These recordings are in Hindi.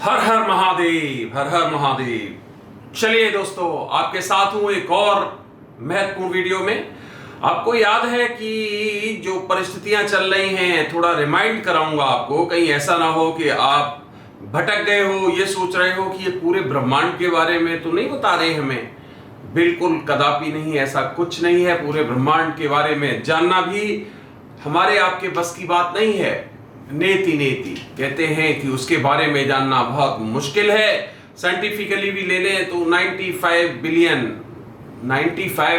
हर हर महादेव, हर हर महादेव। चलिए दोस्तों, आपके साथ हूं एक और महत्वपूर्ण वीडियो में। आपको याद है कि जो परिस्थितियां चल रही हैं, थोड़ा रिमाइंड कराऊंगा आपको, कहीं ऐसा ना हो कि आप भटक गए हो, ये सोच रहे हो कि ये पूरे ब्रह्मांड के बारे में तो नहीं बता रहे हमें। बिल्कुल कदापि नहीं, ऐसा कुछ नहीं है। पूरे ब्रह्मांड के बारे में जानना भी हमारे आपके बस की बात नहीं है। नेति नेति कहते हैं कि उसके बारे में जानना बहुत मुश्किल है। साइंटिफिकली भी ले लें तो 95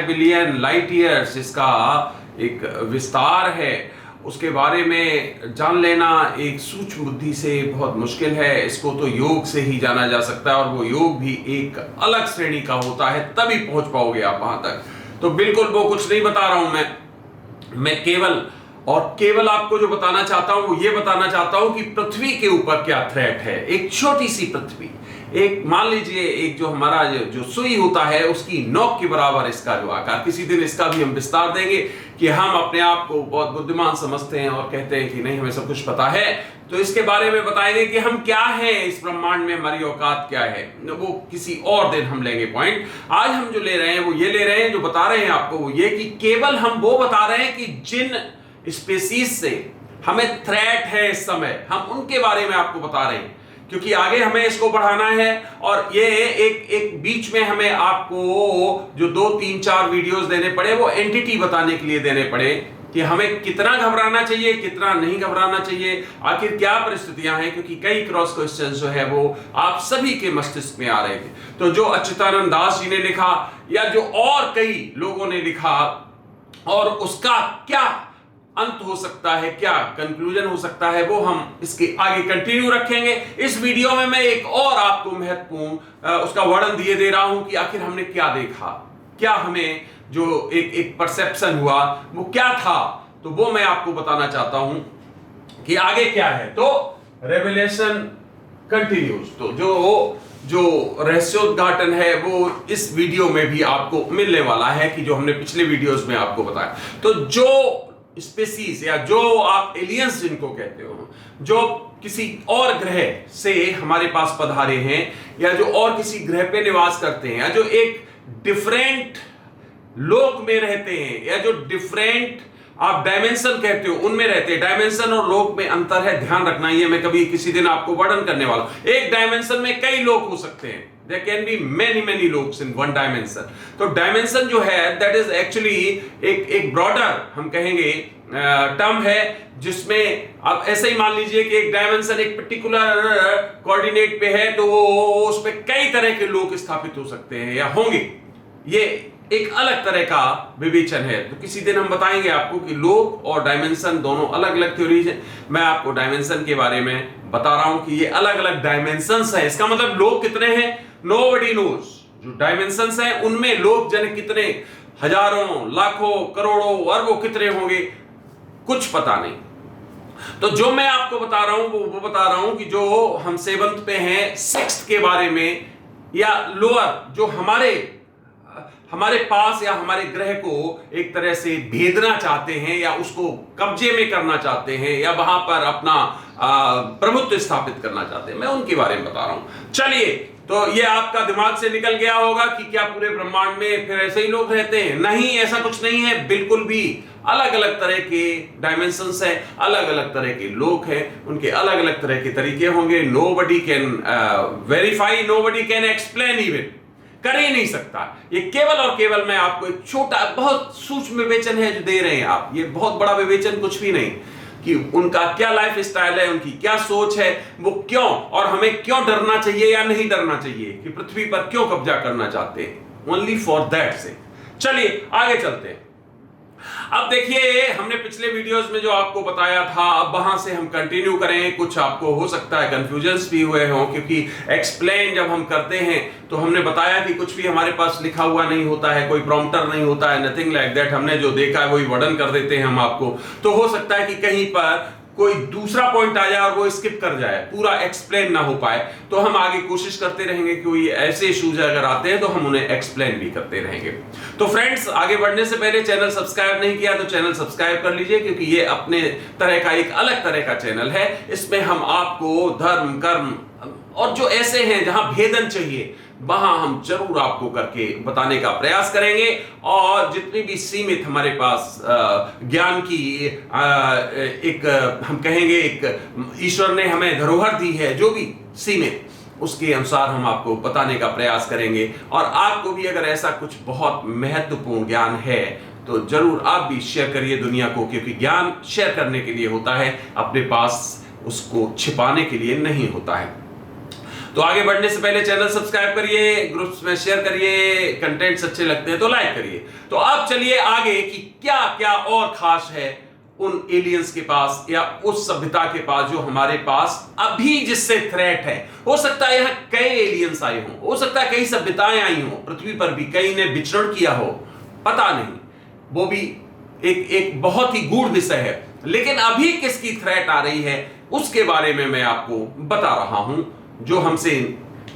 बिलियन लाइट ईयर्स इसका एक विस्तार है। उसके बारे में जान लेना एक सूक्ष्म बुद्धि से बहुत मुश्किल है। इसको तो योग से ही जाना जा सकता है, और वो योग भी एक अलग श्रेणी का होता है, तभी पहुंच पाओगे आप वहां तक। तो बिल्कुल वो कुछ नहीं बता रहा हूं मैं केवल आपको जो बताना चाहता हूं वो ये बताना चाहता हूं कि पृथ्वी के ऊपर क्या थ्रेट है। एक छोटी सी पृथ्वी, एक मान लीजिए एक जो हमारा जो सुई होता है उसकी नोक के बराबर इसका जो आकार। किसी दिन इसका भी हम विस्तार देंगे कि हम अपने आप को बहुत बुद्धिमान समझते हैं और कहते हैं कि नहीं, हमें सब कुछ पता है। तो इसके बारे में बताएंगे कि हम क्या हैं इस ब्रह्मांड में, हमारी औकात क्या है। वो किसी और दिन हम लेंगे पॉइंट। आज हम जो ले रहे हैं वो ये ले रहे हैं, जो बता रहे हैं आपको वो ये कि केवल हम वो बता रहे हैं कि जिन स्पीसीज से हमें थ्रेट है इस समय, हम उनके बारे में आपको बता रहे हैं, क्योंकि आगे हमें इसको बढ़ाना है। और ये एक बीच में हमें आपको जो 2, 3, 4 वीडियोस देने पड़े वो एंटिटी बताने के लिए देने पड़े कि हमें कितना घबराना चाहिए, कितना नहीं घबराना चाहिए, आखिर क्या परिस्थितियां हैं। क्योंकि कई क्रॉस क्वेश्चंस जो है वो आप सभी के मस्तिष्क में आ रहे थे। तो जो अच्युतानंद दास जी ने लिखा या जो और कई लोगों ने लिखा, और उसका क्या अंत हो सकता है, क्या कंक्लूजन हो सकता है, वो हम इसके आगे कंटिन्यू रखेंगे। इस वीडियो में मैं एक और आपको महत्वपूर्ण उसका वर्णन दिए दे रहा हूं कि आखिर हमने क्या देखा, क्या हमें जो एक परसेप्शन हुआ वो क्या था। तो वो मैं आपको बताना चाहता हूं कि आगे क्या है। तो रेवलेशन कंटिन्यूज। तो जो रहस्योद्घाटन है वो इस वीडियो में भी आपको मिलने वाला है कि जो हमने पिछले वीडियोस में आपको बताया। तो जो स्पेसीज या जो आप एलियंस जिनको कहते हो, जो किसी और ग्रह से हमारे पास पधारे हैं, या जो और किसी ग्रह पे निवास करते हैं, या जो एक डिफरेंट लोक में रहते हैं, या जो डिफरेंट आप डायमेंशन कहते हो उनमें रहते हैं। डायमेंशन और लोक में अंतर है, ध्यान रखना। ये मैं कभी किसी दिन आपको वर्णन करने वाला हूं। एक डायमेंशन में कई लोक हो सकते हैं। There can be many looks in one dimension. तो डायमेंशन जो है that is actually एक ब्रॉडर हम कहेंगे टर्म है, जिसमें आप ऐसे ही मान लीजिए कि एक डायमेंशन एक पर्टिकुलर कोऑर्डिनेट पे है, तो उस पे कई तरह के लोग स्थापित हो सकते हैं या होंगे। ये एक अलग तरह का विवेचन है। तो किसी दिन हम बताएंगे आपको कि लोक और डायमेंशन दोनों अलग अलग थ्योरीज हैं। मैं आपको डायमेंशन के बारे में बता रहा हूं कि ये अलग अलग डायमेंशंस है। इसका मतलब लोग कितने हैं, नोबडी नोज। जो डायमेंशंस हैं उनमें लोग जन कितने, हजारों, लाखों, करोड़ों, अरबों कितने होंगे, कुछ पता नहीं। तो जो मैं आपको बता रहा हूं वो बता रहा हूं कि जो हम 7th पे हैं, 6th के बारे में, या लोअर जो हमारे पास या हमारे ग्रह को एक तरह से भेदना चाहते हैं, या उसको कब्जे में करना चाहते हैं, या वहां पर अपना प्रभुत्व स्थापित करना चाहते हैं, मैं उनके बारे में बता रहा हूं। चलिए, तो ये आपका दिमाग से निकल गया होगा कि क्या पूरे ब्रह्मांड में फिर ऐसे ही लोग रहते हैं। नहीं, ऐसा कुछ नहीं है, बिल्कुल भी। अलग अलग तरह के डायमेंशंस हैं, अलग अलग तरह के लोग हैं, उनके अलग अलग तरह के तरीके होंगे। Nobody can verify, nobody can explain, even कर ही नहीं सकता। ये केवल और केवल मैं आपको एक छोटा बहुत सूक्ष्म विवेचन है जो दे रहे हैं आप। ये बहुत बड़ा विवेचन कुछ भी नहीं कि उनका क्या लाइफ स्टाइल है, उनकी क्या सोच है, वो क्यों और हमें क्यों डरना चाहिए या नहीं डरना चाहिए, कि पृथ्वी पर क्यों कब्जा करना चाहते हैं। ओनली फॉर दैट से। चलिए आगे चलते हैं। अब देखिए, हमने पिछले वीडियोस में जो आपको बताया था, अब वहां से हम कंटिन्यू करें। कुछ आपको हो सकता है कंफ्यूजन्स भी हुए हों, क्योंकि एक्सप्लेन जब हम करते हैं तो हमने बताया कि कुछ भी हमारे पास लिखा हुआ नहीं होता है, कोई प्रॉम्प्टर नहीं होता है, नथिंग लाइक दैट। हमने जो देखा है वही वर्णन कर देते हैं हम आपको। तो हो सकता है कि कहीं पर कोई दूसरा पॉइंट आ जाए और वो स्किप कर जाए, पूरा एक्सप्लेन ना हो पाए। तो हम आगे कोशिश करते रहेंगे कि कोई ऐसे इश्यूज अगर आते हैं तो हम उन्हें एक्सप्लेन भी करते रहेंगे। तो फ्रेंड्स, आगे बढ़ने से पहले चैनल सब्सक्राइब नहीं किया तो चैनल सब्सक्राइब कर लीजिए, क्योंकि ये अपने तरह का एक अलग तरह का चैनल है। इसमें हम आपको धर्म, कर्म, और जो ऐसे हैं जहां भेदन चाहिए, वहां हम जरूर आपको करके बताने का प्रयास करेंगे। और जितनी भी सीमित हमारे पास ज्ञान की एक हम कहेंगे एक ईश्वर ने हमें धरोहर दी है, जो भी सीमित, उसके अनुसार हम आपको बताने का प्रयास करेंगे। और आपको भी अगर ऐसा कुछ बहुत महत्वपूर्ण ज्ञान है तो जरूर आप भी शेयर करिए दुनिया को, क्योंकि ज्ञान शेयर करने के लिए होता है, अपने पास उसको छिपाने के लिए नहीं होता है। तो आगे बढ़ने से पहले चैनल सब्सक्राइब करिए, ग्रुप्स में शेयर करिए, कंटेंट्स अच्छे लगते हैं तो लाइक करिए। तो अब चलिए आगे कि क्या क्या और खास है उन एलियंस के पास या उस सभ्यता के पास जो हमारे पास अभी जिससे थ्रेट है। हो सकता है यहां कई एलियंस आए हो सकता है कई सभ्यताएं आई हो, पृथ्वी पर भी कई ने विचरण किया हो, पता नहीं, वो भी एक बहुत ही गूढ़ विषय है। लेकिन अभी किसकी थ्रेट आ रही है उसके बारे में मैं आपको बता रहा हूं, जो हमसे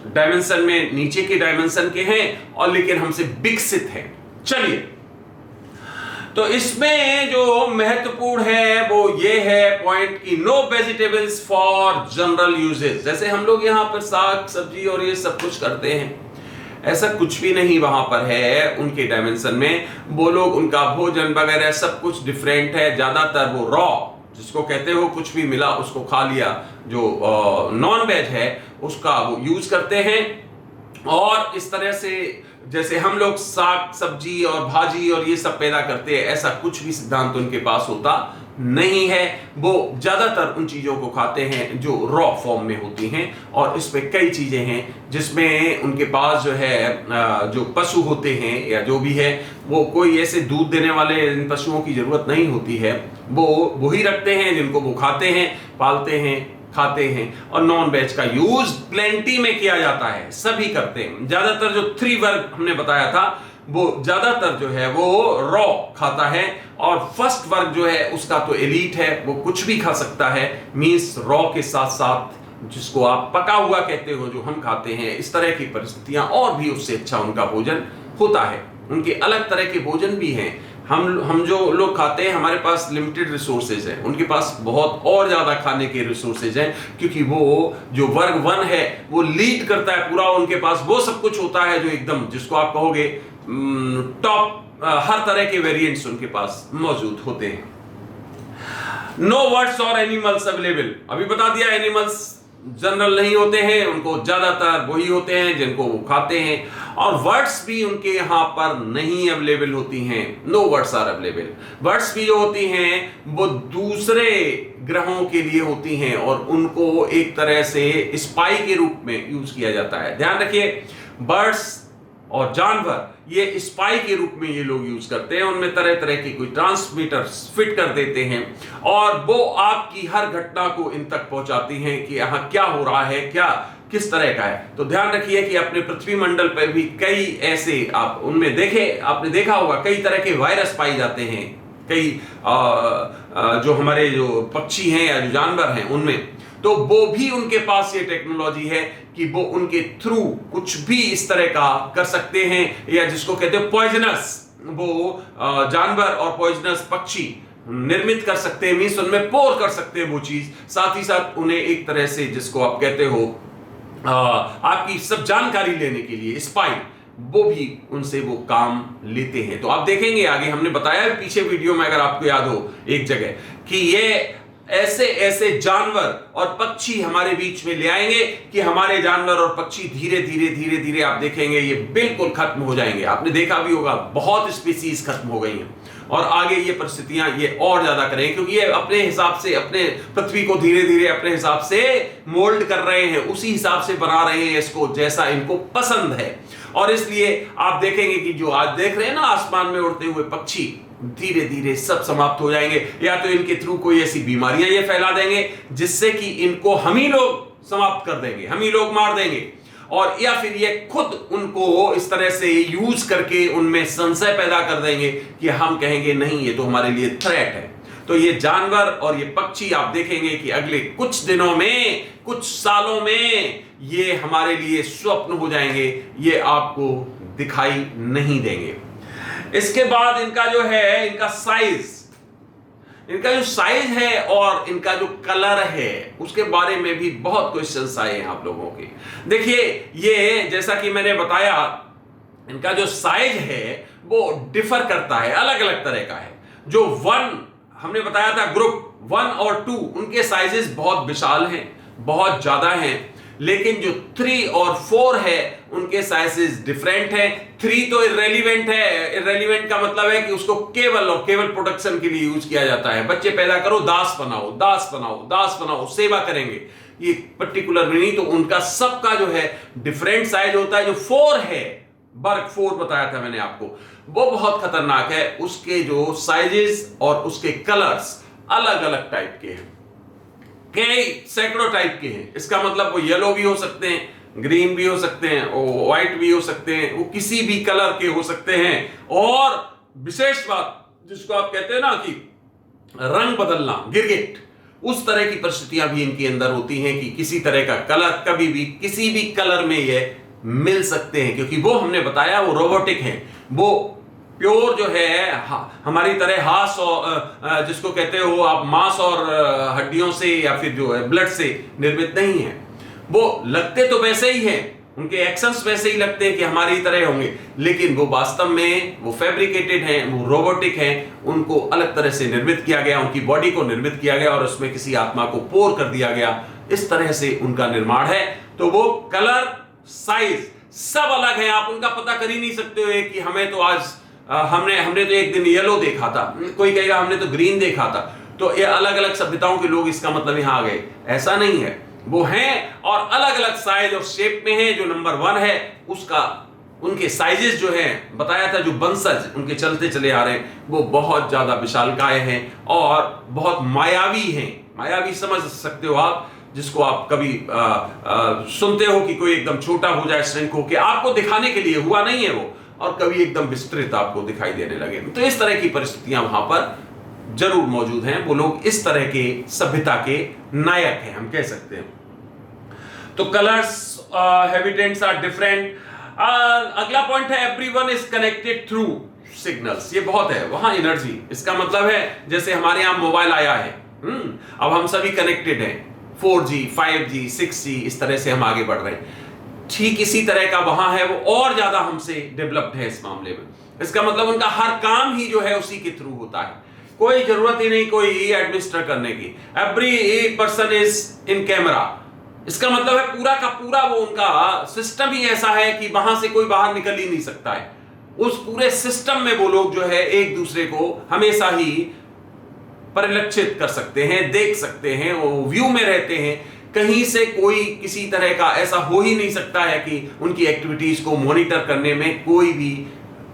डायमेंशन में नीचे के डायमेंशन के हैं और लेकिन हमसे विकसित हैं। चलिए, तो इसमें जो महत्वपूर्ण है वो ये है पॉइंट कि no vegetables for general uses. जैसे हम लोग यहां पर साग सब्जी और ये सब कुछ करते हैं, ऐसा कुछ भी नहीं वहां पर है उनके डायमेंशन में। वो लोग, उनका भोजन वगैरह सब कुछ डिफरेंट है। ज्यादातर वो रॉ, जिसको कहते हो कुछ भी मिला उसको खा लिया, जो नॉन वेज है उसका वो यूज करते हैं। और इस तरह से जैसे हम लोग साग सब्जी और भाजी और ये सब पैदा करते हैं, ऐसा कुछ भी सिद्धांत उनके पास होता नहीं है। वो ज्यादातर उन चीजों को खाते हैं जो रॉ फॉर्म में होती हैं। और इस पे कई चीजें हैं जिसमें उनके पास जो है जो पशु होते हैं या जो भी है, वो कोई ऐसे दूध देने वाले इन पशुओं की जरूरत नहीं होती है। वो ही रखते हैं जिनको वो खाते हैं, पालते हैं, खाते हैं। और नॉन वेज का यूज प्लेंटी में किया जाता है, सभी करते हैं। ज्यादातर जो 3 वर्ग हमने बताया था वो ज्यादातर जो है वो रॉ खाता है। और फर्स्ट वर्ग जो है उसका तो एलीट है, वो कुछ भी खा सकता है। मींस रॉ के साथ साथ जिसको आप पका हुआ कहते हो, जो हम खाते हैं, इस तरह की परिस्थितियां, और भी उससे अच्छा उनका भोजन होता है। उनके अलग तरह के भोजन भी हैं। हम जो लोग खाते हैं, हमारे पास लिमिटेड रिसोर्सेज हैं, उनके पास बहुत और ज्यादा खाने के रिसोर्सेज हैं, क्योंकि वो जो वर्ग 1 है वो लीड करता है पूरा। उनके पास वो सब कुछ होता है जो एकदम, जिसको आप कहोगे टॉप, हर तरह के वेरिएंट्स उनके पास मौजूद होते हैं। नो वर्ड्स और एनिमल्स अवेलेबल, अभी बता दिया एनिमल्स जनरल नहीं होते हैं, उनको ज्यादातर वही होते हैं जिनको वो खाते हैं। और वर्ड्स भी उनके यहां पर नहीं अवेलेबल होती हैं। No words are available. Words भी जो होती हैं वो दूसरे ग्रहों के लिए होती हैं और उनको एक तरह से स्पाई के रूप में यूज किया जाता है। ध्यान रखिए, बर्ड्स और जानवर ये स्पाई के रूप में ये लोग यूज करते हैं। उनमें तरह तरह की कोई ट्रांसमीटर्स फिट कर देते हैं और वो आपकी हर घटना को इन तक पहुंचाती हैं कि यहाँ क्या हो रहा है, क्या किस तरह का है। तो ध्यान रखिए कि अपने पृथ्वी मंडल पर भी कई ऐसे, आप उनमें आपने देखा होगा, कई तरह के वायरस पाए जाते हैं। कई जो हमारे जो पक्षी हैं या जो जानवर हैं उनमें, तो वो भी उनके पास ये टेक्नोलॉजी है कि वो उनके थ्रू कुछ भी इस तरह का कर सकते हैं, या जिसको कहते हैं पॉइजनस, वो जानवर और पॉइजनस पक्षी निर्मित कर सकते हैं। मींस उनमें पोर कर सकते हैं वो चीज। साथ ही साथ उन्हें एक तरह से, जिसको आप कहते हो आपकी सब जानकारी लेने के लिए स्पाई, वो भी उनसे वो काम लेते हैं। तो आप देखेंगे आगे, हमने बताया पीछे वीडियो में, अगर आपको याद हो एक जगह, कि ये ऐसे ऐसे जानवर और पक्षी हमारे बीच में ले आएंगे कि हमारे जानवर और पक्षी धीरे धीरे धीरे धीरे आप देखेंगे ये बिल्कुल खत्म हो जाएंगे। आपने देखा भी होगा, बहुत स्पीसीज खत्म हो गई हैं और आगे ये परिस्थितियां ये और ज्यादा करेंगे, क्योंकि ये अपने हिसाब से अपने पृथ्वी को धीरे धीरे अपने हिसाब से मोल्ड कर रहे हैं, उसी हिसाब से बना रहे हैं इसको जैसा इनको पसंद है। और इसलिए आप देखेंगे कि जो आज देख रहे हैं ना आसमान में उड़ते हुए पक्षी, धीरे धीरे सब समाप्त हो जाएंगे। या तो इनके थ्रू कोई ऐसी बीमारियां ये फैला देंगे जिससे कि इनको हम ही लोग समाप्त कर देंगे, हम ही लोग मार देंगे। और या फिर ये खुद उनको इस तरह से यूज करके उनमें संशय पैदा कर देंगे कि हम कहेंगे नहीं, ये तो हमारे लिए थ्रेट है। तो ये जानवर और ये पक्षी आप देखेंगे कि अगले कुछ दिनों में, कुछ सालों में ये हमारे लिए स्वप्न हो जाएंगे, ये आपको दिखाई नहीं देंगे। इसके बाद इनका जो है, इनका साइज, इनका जो साइज है और इनका जो कलर है उसके बारे में भी बहुत क्वेश्चंस आए हैं आप लोगों के। देखिए, ये जैसा कि मैंने बताया, इनका जो साइज है वो डिफर करता है, अलग अलग तरह का है। जो 1 हमने बताया था, ग्रुप 1 और 2, उनके साइजेस बहुत विशाल हैं, बहुत ज्यादा हैं। लेकिन जो 3 और 4 है उनके साइजेस डिफरेंट हैं। 3 तो इररेलीवेंट है। इररेलीवेंट का मतलब है कि उसको केवल और केवल प्रोडक्शन के लिए यूज किया जाता है। बच्चे पैदा करो, दास बनाओ, दास बनाओ, दास बनाओ, सेवा करेंगे, ये पर्टिकुलर में नहीं। तो उनका सबका जो है डिफरेंट साइज होता है। जो 4 है, बर्ग 4 बताया था मैंने आपको, वो बहुत खतरनाक है। उसके जो साइजेस और उसके कलर्स अलग अलग टाइप के हैं, कई सैकड़ों टाइप के हैं। इसका मतलब वो येलो भी हो सकते हैं, ग्रीन भी हो सकते हैं, व्हाइट भी हो सकते हैं, वो किसी भी कलर के हो सकते हैं। और विशेष बात जिसको आप कहते हैं ना कि रंग बदलना, गिरगिट, उस तरह की परिस्थितियां भी इनके अंदर होती हैं कि किसी तरह का कलर कभी भी किसी भी कलर में ये मिल सकते हैं, क्योंकि वो हमने बताया वो रोबोटिक है। वो प्योर जो है हमारी तरह हास और जिसको कहते हो आप मांस और हड्डियों से या फिर जो है ब्लड से निर्मित नहीं है। वो लगते तो वैसे ही हैं, उनके एक्शंस वैसे ही लगते हैं कि हमारी तरह होंगे, लेकिन वो वास्तव में वो फैब्रिकेटेड हैं, वो रोबोटिक हैं। उनको अलग तरह से निर्मित किया गया, उनकी बॉडी को निर्मित किया गया और उसमें किसी आत्मा को पोर कर दिया गया। इस तरह से उनका निर्माण है। तो वो कलर, साइज सब अलग है। आप उनका पता कर ही नहीं सकते हो कि हमें तो आज हमने तो एक दिन येलो देखा था, कोई कहेगा हमने तो ग्रीन देखा था, तो ये अलग अलग सभ्यताओं के लोग इसका मतलब यहां आ गए, ऐसा नहीं है। वो हैं और अलग अलग साइज और शेप में हैं। जो नंबर 1 है उसका, उनके साइजेस जो हैं बताया था, जो वंशज उनके चलते चले आ रहे हैं वो बहुत ज्यादा विशालकाय हैं और बहुत मायावी हैं। मायावी समझ सकते हो आप, जिसको आप कभी सुनते हो कि कोई एकदम छोटा हो जाए, श्रिंक होके, आपको दिखाने के लिए हुआ नहीं है वो, और कभी एकदम विस्तृत आपको दिखाई देने लगे। तो इस तरह की परिस्थितियां वहां पर जरूर मौजूद हैं। वो लोग इस तरह के सभ्यता के नायक हैं, हम कह सकते हैं। तो कलर्स, हैबिटेंट्स आर डिफरेंट। अगला पॉइंट है everyone is connected through signals. ये बहुत है वहां एनर्जी। इसका मतलब है जैसे हमारे यहां मोबाइल आया है, अब हम सभी कनेक्टेड हैं, 4G 5G 6G, इस तरह से हम आगे बढ़ रहे हैं। ठीक इसी तरह का वहां है, वो और ज्यादा हमसे डेवलप्ड है इस मामले में। इसका मतलब उनका हर काम ही जो है उसी के थ्रू होता है। कोई जरूरत ही नहीं कोई एडमिनिस्टर करने की। Every person is in camera. इसका मतलब है पूरा का पूरा वो उनका सिस्टम ही ऐसा है कि वहां से कोई बाहर निकल ही नहीं सकता है। उस पूरे सिस्टम में वो लोग जो है एक दूसरे को हमेशा ही परिलक्षित कर सकते हैं, देख सकते हैं, वो व्यू में रहते हैं। कहीं से कोई किसी तरह का ऐसा हो ही नहीं सकता है कि उनकी एक्टिविटीज को मॉनिटर करने में कोई भी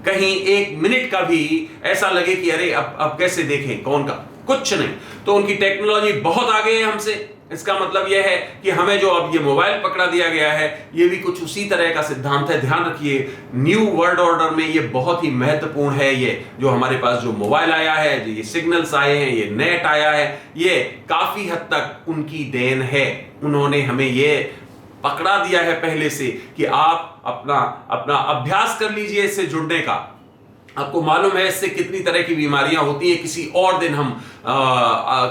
कहीं 1 मिनट का भी ऐसा लगे कि अरे अब कैसे देखें, कौन का, कुछ नहीं। तो उनकी टेक्नोलॉजी बहुत आगे है हमसे। इसका मतलब यह है कि हमें जो अब ये मोबाइल पकड़ा दिया गया है, ये भी कुछ उसी तरह का सिद्धांत है। ध्यान रखिए, न्यू वर्ल्ड ऑर्डर में ये बहुत ही महत्वपूर्ण है। ये जो हमारे पास जो मोबाइल आया है, ये सिग्नल्स आए हैं, ये नेट आया है, ये काफी हद तक उनकी देन है। उन्होंने हमें ये पकड़ा दिया है पहले से कि आप अपना अभ्यास कर लीजिए इससे जुड़ने का। आपको मालूम है इससे कितनी तरह की बीमारियां होती हैं। किसी और दिन हम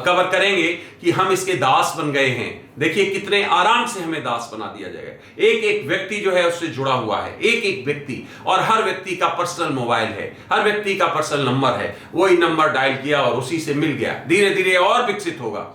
कवर करेंगे कि हम इसके दास बन गए हैं। देखिए कितने आराम से हमें दास बना दिया जाएगा। एक एक व्यक्ति जो है उससे जुड़ा हुआ है, एक एक व्यक्ति, और हर व्यक्ति का पर्सनल मोबाइल है, हर व्यक्ति का पर्सनल नंबर है। वही नंबर डायल किया और उसी से मिल गया। धीरे धीरे और विकसित होगा।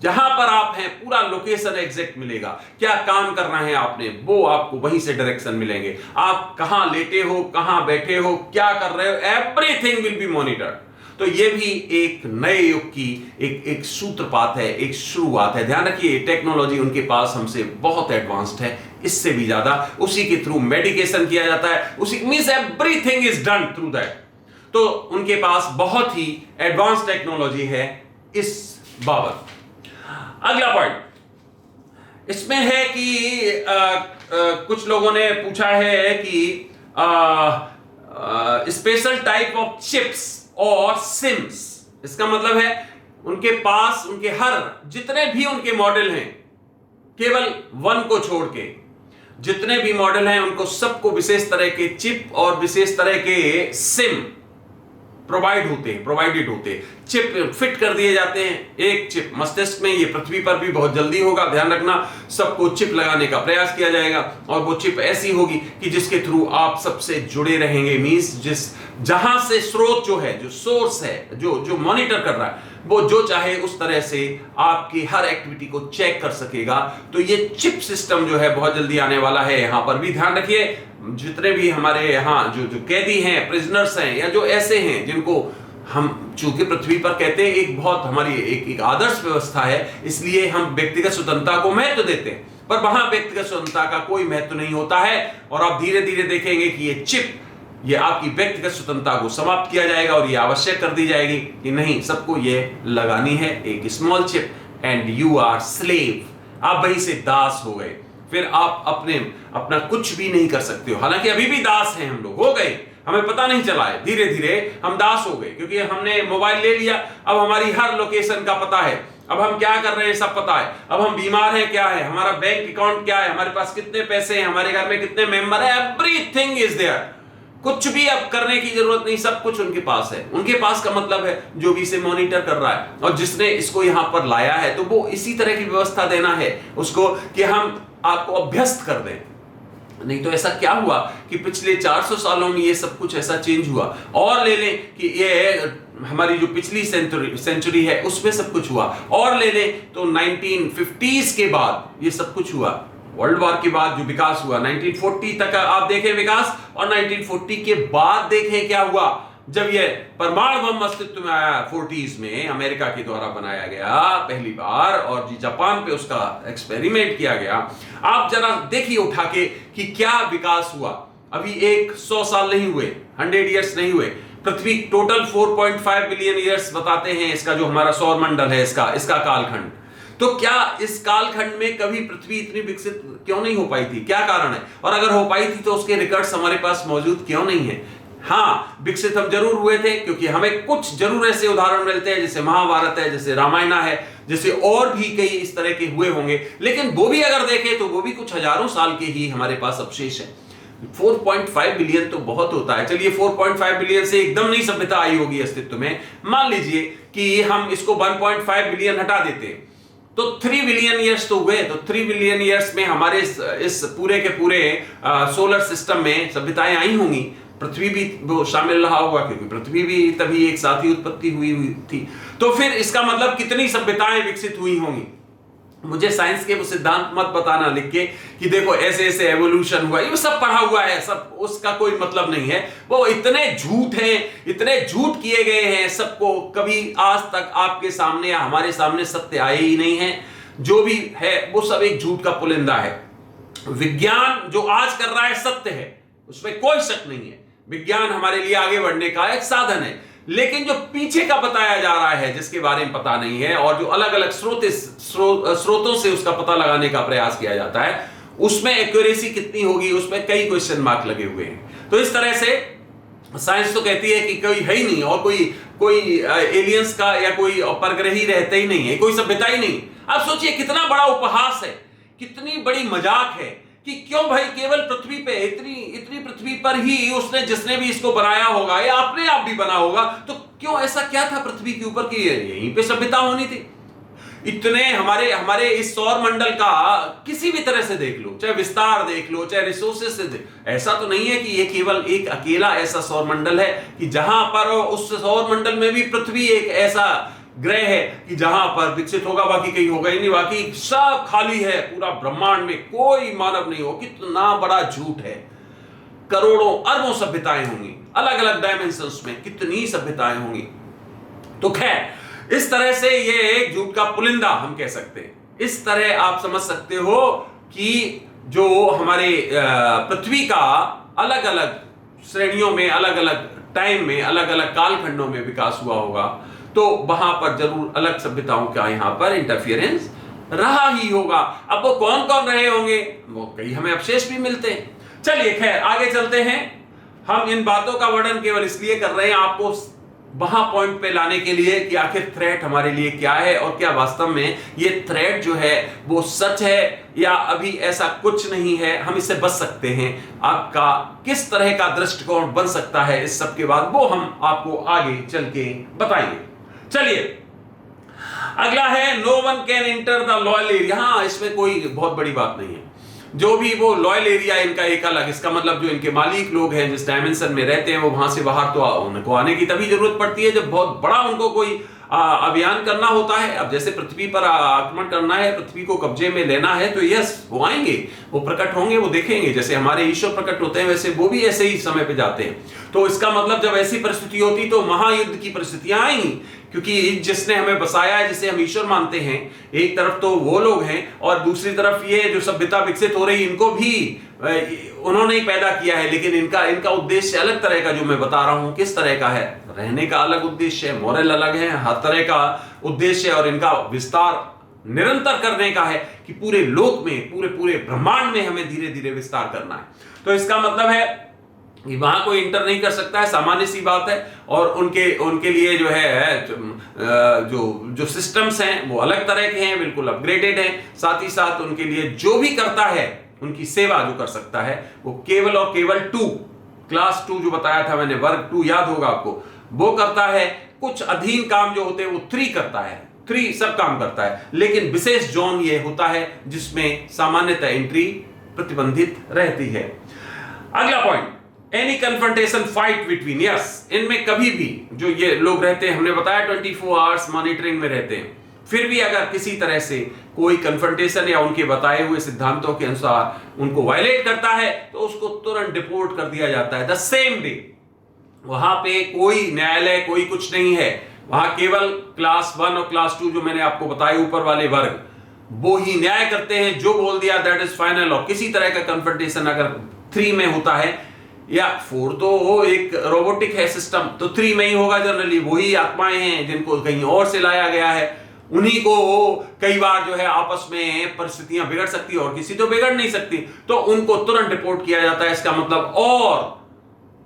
जहां पर आप हैं पूरा लोकेशन एग्जैक्ट मिलेगा। क्या काम करना है आपने, वो आपको वहीं से डायरेक्शन मिलेंगे। आप कहां लेटे हो, कहां बैठे हो, क्या कर रहे हो, एवरीथिंग विल बी मॉनिटर्ड। तो ये भी एक नए युग की एक सूत्रपात है, एक शुरुआत है। ध्यान रखिए टेक्नोलॉजी उनके पास हमसे बहुत एडवांस्ड है, इससे भी ज्यादा। उसी के थ्रू मेडिकेशन किया जाता है, उसी means everything is done through that. तो उनके पास बहुत ही एडवांस टेक्नोलॉजी है इस बाबत। अगला पॉइंट इसमें है कि कुछ लोगों ने पूछा है कि स्पेशल टाइप ऑफ चिप्स और सिम्स। इसका मतलब है उनके पास उनके हर जितने भी उनके मॉडल हैं, केवल 1 को छोड़ के जितने भी मॉडल हैं उनको सबको विशेष तरह के चिप और विशेष तरह के सिम प्रोवाइडेड होते हैं, चिप फिट कर दिए जाते हैं। एक चिप मस्तिष्क में, ये पृथ्वी पर भी बहुत जल्दी होगा, ध्यान रखना। सबको चिप लगाने का प्रयास किया जाएगा और वो चिप ऐसी होगी कि जिसके थ्रू आप सबसे जुड़े रहेंगे। मींस जहां से स्रोत जो है, जो सोर्स है, जो मॉनिटर कर रहा है, वो जो चाहे उस तरह से आपकी हर एक्टिविटी को चेक कर सकेगा। तो ये चिप सिस्टम जो है बहुत जल्दी आने वाला है। यहां पर भी ध्यान रखिए, जितने भी हमारे यहाँ जो कैदी हैं, प्रिजनर्स हैं, या जो ऐसे हैं जिनको हम चूंकि पृथ्वी पर कहते हैं एक बहुत हमारी एक आदर्श व्यवस्था है, इसलिए हम व्यक्तिगत स्वतंत्रता को महत्व देते हैं, पर वहां व्यक्तिगत स्वतंत्रता का कोई महत्व नहीं होता है। और आप धीरे धीरे देखेंगे कि ये चिप, ये आपकी व्यक्तिगत स्वतंत्रता को समाप्त किया जाएगा और ये आवश्यक कर दी जाएगी कि नहीं, सबको ये लगानी है एक small chip, and you are slave. आप वहीं से दास हो गए, फिर आप अपना कुछ भी नहीं कर सकते हो। हालांकि अभी भी दास हैं हम लोग, हो गए, हमें पता नहीं चला है, धीरे धीरे हम दास हो गए, क्योंकि हमने मोबाइल ले लिया, अब हमारी हर लोकेशन का पता है, अब हम क्या कर रहे हैं सब पता है, अब हम बीमार हैं क्या है, हमारा बैंक अकाउंट क्या है, हमारे पास कितने पैसे हैं, हमारे घर में कितने मेंबर है, एवरीथिंग इज देयर। कुछ भी अब करने की जरूरत नहीं, सब कुछ उनके पास है। उनके पास का मतलब है जो भी इसे मॉनिटर कर रहा है और जिसने इसको यहां पर लाया है, तो वो इसी तरह की व्यवस्था देना है उसको कि हम आपको अभ्यस्त कर दें। नहीं तो ऐसा क्या हुआ कि पिछले 400 सालों में ये सब कुछ ऐसा चेंज हुआ। और ले लें कि ये हमारी जो पिछली सेंचुरी है उसमें सब कुछ हुआ, और ले लें तो 1950s के बाद ये सब कुछ हुआ। वर्ल्ड वॉर के बाद जो विकास हुआ 1940 तक आप देखें विकास, और 1940 के बाद देखें क्या हुआ जब ये परमाणु बम अस्तित्व में आया 40s में, अमेरिका के द्वारा बनाया गया पहली बार, और जी जापान पे उसका एक्सपेरिमेंट किया गया। आप जरा देखिए उठा के कि क्या विकास हुआ। अभी 100 साल नहीं हुए, 100 ईयर्स नहीं हुए, पृथ्वी टोटल 4.5 बिलियन ईयर्स बताते हैं इसका जो हमारा सौर मंडल है, इसका कालखंड। तो क्या इस कालखंड में कभी पृथ्वी इतनी विकसित क्यों नहीं हो पाई थी? क्या कारण है? और अगर हो पाई थी तो उसके रिकॉर्ड्स हमारे पास मौजूद क्यों नहीं है? हाँ, विकसित हम जरूर हुए थे, क्योंकि हमें कुछ जरूर ऐसे उदाहरण मिलते हैं, जैसे महाभारत है, जैसे रामायण है, जैसे और भी कई इस तरह के हुए होंगे, लेकिन वो भी अगर देखें तो वो भी कुछ हजारों साल के ही हमारे पास अवशेष है। 4.5 बिलियन तो बहुत होता है। चलिए 4.5 बिलियन से एकदम नहीं सभ्यता आई होगी अस्तित्व में, मान लीजिए कि हम इसको 1.5 बिलियन हटा देते हैं, तो 3 बिलियन ईयर्स तो हुए। तो 3 बिलियन ईयर्स में हमारे इस पूरे के पूरे सोलर सिस्टम में सभ्यताएं आई होंगी, पृथ्वी भी वो शामिल रहा होगा, क्योंकि पृथ्वी भी तभी एक साथ ही उत्पत्ति हुई थी। तो फिर इसका मतलब कितनी सभ्यताएं विकसित हुई होंगी। मुझे साइंस के वो सिद्धांत मत बताना लिख के कि देखो ऐसे ऐसे एवोल्यूशन हुआ, ये सब पढ़ा हुआ है, सब उसका कोई मतलब नहीं है। वो इतने झूठ हैं, इतने झूठ किए गए हैं, सबको कभी आज तक आपके सामने या हमारे सामने सत्य आए ही नहीं है। जो भी है वो सब एक झूठ का पुलिंदा है। विज्ञान जो आज कर रहा है सत्य है, उसमें कोई शक नहीं है। विज्ञान हमारे लिए आगे बढ़ने का एक साधन है, लेकिन जो पीछे का बताया जा रहा है, जिसके बारे में पता नहीं है, और जो अलग अलग स्रोतों से उसका पता लगाने का प्रयास किया जाता है, उसमें एक्यूरेसी कितनी होगी, उसमें कई क्वेश्चन मार्क लगे हुए हैं। तो इस तरह से साइंस तो कहती है कि कोई है ही नहीं, और कोई एलियंस का या कोई परग्रही रहते ही नहीं है, कोई सभ्यता ही नहीं। आप सोचिए कितना बड़ा उपहास है, कितनी बड़ी मजाक है कि क्यों भाई केवल पृथ्वी पे, इतनी पृथ्वी पर ही उसने, जिसने भी इसको बनाया होगा या अपने आप भी बना होगा, तो क्यों ऐसा क्या था पृथ्वी के ऊपर कि यहीं पे सभ्यता होनी थी। इतने हमारे इस सौर मंडल का किसी भी तरह से देख लो, चाहे विस्तार देख लो, चाहे रिसोर्सेज से देख, ऐसा तो नहीं है कि ये केवल एक अकेला ऐसा सौर मंडल है कि जहां पर उस सौर मंडल में भी पृथ्वी एक ऐसा ग्रह है कि जहां पर विकसित होगा, बाकी कहीं होगा ही नहीं, बाकी सब खाली है। पूरा ब्रह्मांड में कोई मानव नहीं हो। कितना बड़ा झूठ है। करोड़ों अरबों सभ्यताएं होंगी, अलग अलग डायमेंशंस में कितनी सभ्यताएं होंगी। तो खैर इस तरह से ये एक झूठ का पुलिंदा हम कह सकते हैं। इस तरह आप समझ सकते हो कि जो हमारे पृथ्वी का अलग अलग श्रेणियों में, अलग अलग टाइम में, अलग अलग कालखंडों में विकास हुआ होगा, तो वहां पर जरूर अलग सभ्यताओं का यहां पर इंटरफियरेंस रहा ही होगा। अब वो कौन कौन रहे होंगे, वो कई हमें अवशेष भी मिलते हैं। चलिए खैर आगे चलते हैं। हम इन बातों का वर्णन केवल इसलिए कर रहे हैं आपको वहां पॉइंट पे लाने के लिए कि आखिर थ्रेट हमारे लिए क्या है और क्या वास्तव में ये थ्रेट जो है वो सच है या अभी ऐसा कुछ नहीं है, हम इससे बच सकते हैं। आपका किस तरह का दृष्टिकोण बन सकता है इस सब के बाद, वो हम आपको आगे चल के बताएंगे। चलिए, अगला है no one can enter the loyal area. हाँ, इसमें कोई बहुत बड़ी बात नहीं है। जो भी वो लॉयल एरिया इनका एक अलग, इसका मतलब जो इनके मालिक लोग हैं जिस डायमेंशन में रहते हैं वो वहां से बाहर तो उनको आने की तभी जरूरत पड़ती है जब बहुत बड़ा उनको कोई अभियान करना होता है। अब जैसे पृथ्वी पर आक्रमण करना है, पृथ्वी को कब्जे में लेना है, तो यस वो आएंगे, वो प्रकट होंगे, वो देखेंगे। जैसे हमारे ईश्वर प्रकट होते हैं वैसे वो भी ऐसे ही समय पे जाते हैं। तो इसका मतलब जब ऐसी परिस्थिति होती तो महायुद्ध की परिस्थितियां आएंगी, क्योंकि जिसने हमें बसाया है, जिसे हम ईश्वर मानते हैं, एक तरफ तो वो लोग हैं और दूसरी तरफ ये जो सभ्यता विकसित हो रही इनको भी उन्होंने ही पैदा किया है, लेकिन इनका उद्देश्य अलग तरह का, जो मैं बता रहा हूं किस तरह का है। रहने का अलग उद्देश्य है, मॉरल अलग है, हर तरह का उद्देश्य है, और इनका विस्तार निरंतर करने का है कि पूरे लोक में, पूरे ब्रह्मांड में हमें धीरे धीरे विस्तार करना है। तो इसका मतलब है कि वहां कोई इंटर नहीं कर सकता है, सामान्य सी बात है। और उनके लिए जो है जो सिस्टम्स हैं वो अलग तरह के हैं, बिल्कुल अपग्रेडेड हैं। साथ ही साथ उनके लिए जो भी करता है, उनकी सेवा जो कर सकता है, वो केवल और केवल 2 क्लास 2 जो बताया था मैंने, वर्ग 2 याद होगा आपको, वो करता है। कुछ अधीन काम जो होते हैं वो 3 करता है, 3 सब काम करता है। लेकिन विशेष जोन ये होता है जिसमें सामान्यतः एंट्री प्रतिबंधित रहती है। अगला point, any confrontation fight between, yes, इनमें कभी भी जो ये लोग रहते हैं, हमने बताया 24 आवर्स मॉनिटरिंग में रहते हैं, फिर भी अगर किसी तरह से कोई कन्फ्रंटेशन या उनके बताए हुए सिद्धांतों के अनुसार उनको वायलेट करता है तो उसको तुरंत डिपोर्ट कर दिया जाता है द सेम डे। वहां पे कोई न्यायालय, कोई कुछ नहीं है, वहां केवल क्लास 1 और क्लास 2 जो मैंने आपको बताए ऊपर वाले वर्ग, वो ही न्याय करते हैं। जो बोल दिया दैट इज फाइनल। और किसी तरह का कन्फ्रंटेशन अगर 3 में होता है या 4 तो वो एक रोबोटिक है सिस्टम, तो 3 में ही होगा जनरली। वही आत्माएं हैं जिनको कहीं और से लाया गया है, उन्हीं को कई बार जो है आपस में परिस्थितियां बिगड़ सकती है और किसी तो बिगड़ नहीं सकती, तो उनको तुरंत रिपोर्ट किया जाता है। इसका मतलब और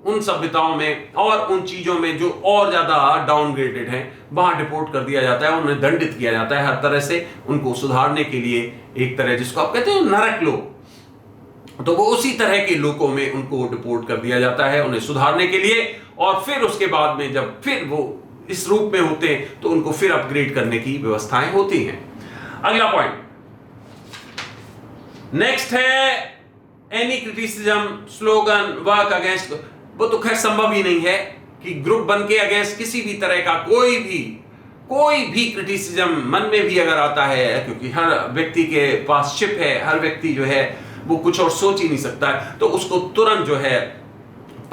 उन सभ्यताओं में और उन चीजों में जो और ज्यादा डाउनग्रेडेड हैं, वहां डिपोर्ट कर दिया जाता है, उन्हें दंडित किया जाता है हर तरह से, उनको सुधारने के लिए। एक तरह जिसको आप कहते हैं नरक लोक, तो वो उसी तरह के लोकों में उनको डिपोर्ट कर दिया जाता है उन्हें सुधारने के लिए। और फिर उसके बाद में जब फिर वो इस रूप में होते हैं तो उनको फिर अपग्रेड करने की व्यवस्थाएं होती हैं। अगला पॉइंट, नेक्स्ट है any criticism, slogan, work against. वो तो खैर संभव ही नहीं है कि ग्रुप बन के अगेंस्ट किसी भी तरह का कोई भी क्रिटिसिज्म मन में भी अगर आता है, क्योंकि हर व्यक्ति के पास शिप है, हर व्यक्ति जो है वो कुछ और सोच ही नहीं सकता है, तो उसको तुरंत जो है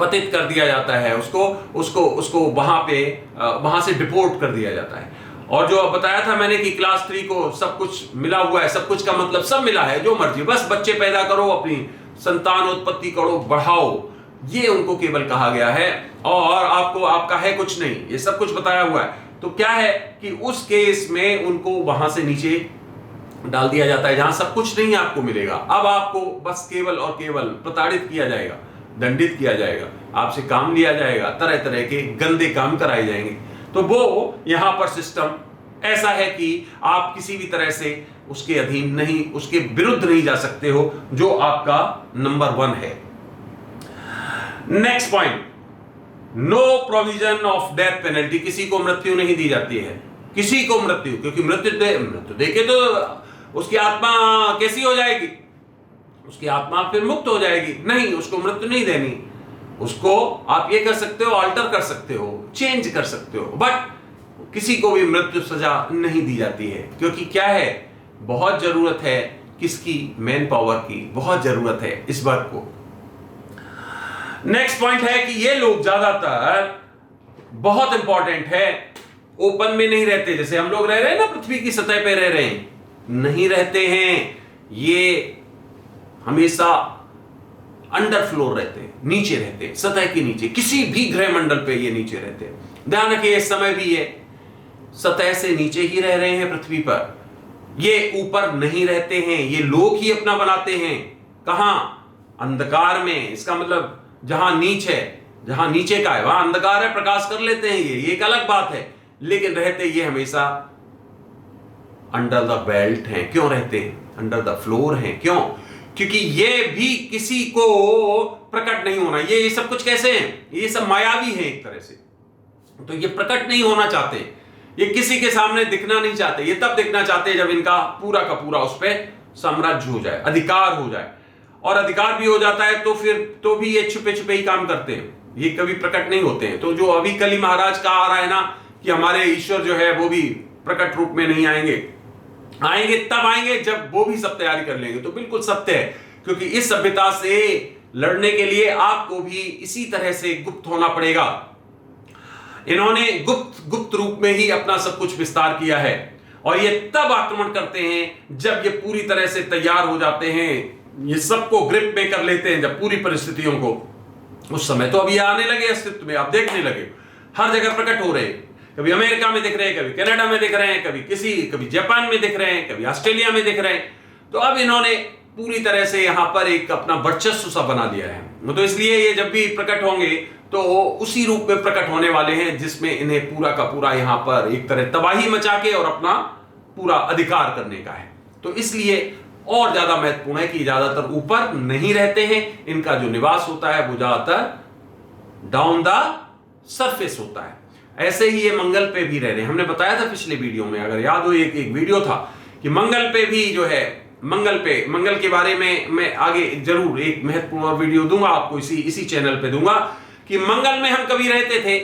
पतित कर दिया जाता है, उसको वहां से डिपोर्ट कर दिया जाता है। और जो अब बताया था मैंने कि क्लास 3 को सब कुछ मिला हुआ है, सब कुछ का मतलब सब मिला है, जो मर्जी, बस बच्चे पैदा करो, अपनी संतान उत्पत्ति करो, बढ़ाओ, ये उनको केवल कहा गया है। और आपका है कुछ नहीं, ये सब कुछ बताया हुआ है। तो क्या है कि उस केस में उनको वहां से नीचे डाल दिया जाता है जहां सब कुछ नहीं आपको मिलेगा। अब आपको बस केवल और केवल प्रताड़ित किया जाएगा, दंडित किया जाएगा, आपसे काम लिया जाएगा, तरह तरह के गंदे काम कराए जाएंगे। तो वो यहां पर सिस्टम ऐसा है कि आप किसी भी तरह से उसके अधीन नहीं, उसके विरुद्ध नहीं जा सकते हो, जो आपका नंबर 1 है। Next point, no provision of death penalty. किसी को मृत्यु नहीं दी जाती है, किसी को मृत्यु, क्योंकि मृत्यु देके तो उसकी आत्मा कैसी हो जाएगी, उसकी आत्मा फिर मुक्त हो जाएगी। नहीं, उसको मृत्यु नहीं देनी, उसको आप ये कर सकते हो, अल्टर कर सकते हो, चेंज कर सकते हो, बट किसी को भी मृत्यु सजा नहीं दी जाती है। क्योंकि क्या है, बहुत जरूरत है किसकी, मैन पावर की बहुत जरूरत है इस वर्ग को। नेक्स्ट पॉइंट है कि ये लोग ज्यादातर, बहुत इंपॉर्टेंट है, ओपन में नहीं रहते। जैसे हम लोग रह रहे हैं ना, पृथ्वी की सतह पे रह रहे हैं, नहीं रहते हैं। ये हमेशा अंडर फ्लोर रहते हैं, नीचे रहते हैं, सतह के नीचे, किसी भी ग्रह मंडल पे ये नीचे रहते हैं। ध्यान रखिए, इस समय भी ये सतह से नीचे ही रह रहे हैं पृथ्वी पर, ये ऊपर नहीं रहते हैं। ये लोग ही अपना बनाते हैं, कहां, अंधकार में। इसका मतलब जहां नीच है जहां नीचे का है वहां अंधकार है, प्रकाश कर लेते हैं, ये एक अलग बात है, लेकिन रहते ये हमेशा अंडर द बेल्ट हैं। क्यों रहते हैं अंडर द फ्लोर हैं? क्यों? क्योंकि ये भी किसी को प्रकट नहीं होना। ये सब कुछ कैसे हैं? ये सब मायावी हैं एक तरह से। तो ये प्रकट नहीं होना चाहते, ये किसी के सामने दिखना नहीं चाहते। ये तब दिखना चाहते हैं जब इनका पूरा का पूरा उस पर साम्राज्य हो जाए, अधिकार हो जाए। और अधिकार भी हो जाता है तो फिर तो भी ये छुपे छुपे ही काम करते हैं, ये कभी प्रकट नहीं होते हैं। तो जो अभी कली महाराज का आ रहा है ना कि हमारे ईश्वर जो है वो भी प्रकट रूप में नहीं आएंगे, आएंगे तब आएंगे जब वो भी सब तैयारी कर लेंगे। तो बिल्कुल सत्य है, क्योंकि इस सभ्यता से लड़ने के लिए आपको भी इसी तरह से गुप्त होना पड़ेगा। इन्होंने गुप्त रूप में ही अपना सब कुछ विस्तार किया है, और ये तब आक्रमण करते हैं जब ये पूरी तरह से तैयार हो जाते हैं, ये सबको ग्रिप में कर लेते हैं, जब पूरी परिस्थितियों को। उस समय तो अब ये आने लगे अस्तित्व में, आप देखने लगे, हर जगह प्रकट हो रहे हैं। कभी अमेरिका में दिख रहे हैं, कभी कनाडा में दिख रहे हैं, कभी जापान में दिख रहे हैं, कभी ऑस्ट्रेलिया में दिख रहे हैं। तो अब इन्होंने पूरी तरह से यहां पर एक अपना वर्चस्व सा बना लिया है। तो इसलिए ये जब भी प्रकट होंगे तो उसी रूप में प्रकट होने वाले हैं जिसमें इन्हें पूरा का पूरा यहां पर एक तरह तबाही मचा के और अपना पूरा अधिकार करने का है। तो इसलिए और ज्यादा महत्वपूर्ण है कि ज्यादातर ऊपर नहीं रहते हैं, इनका जो निवास होता है वो ज्यादातर डाउन द सरफेस होता है। ऐसे ही ये मंगल पे भी रह रहे हैं। हमने बताया था पिछले वीडियो में, अगर याद हो, एक वीडियो था कि मंगल पे भी जो है, मंगल के बारे में मैं आगे जरूर एक महत्वपूर्ण और वीडियो दूंगा आपको, इसी चैनल पे दूंगा कि मंगल में हम कभी रहते थे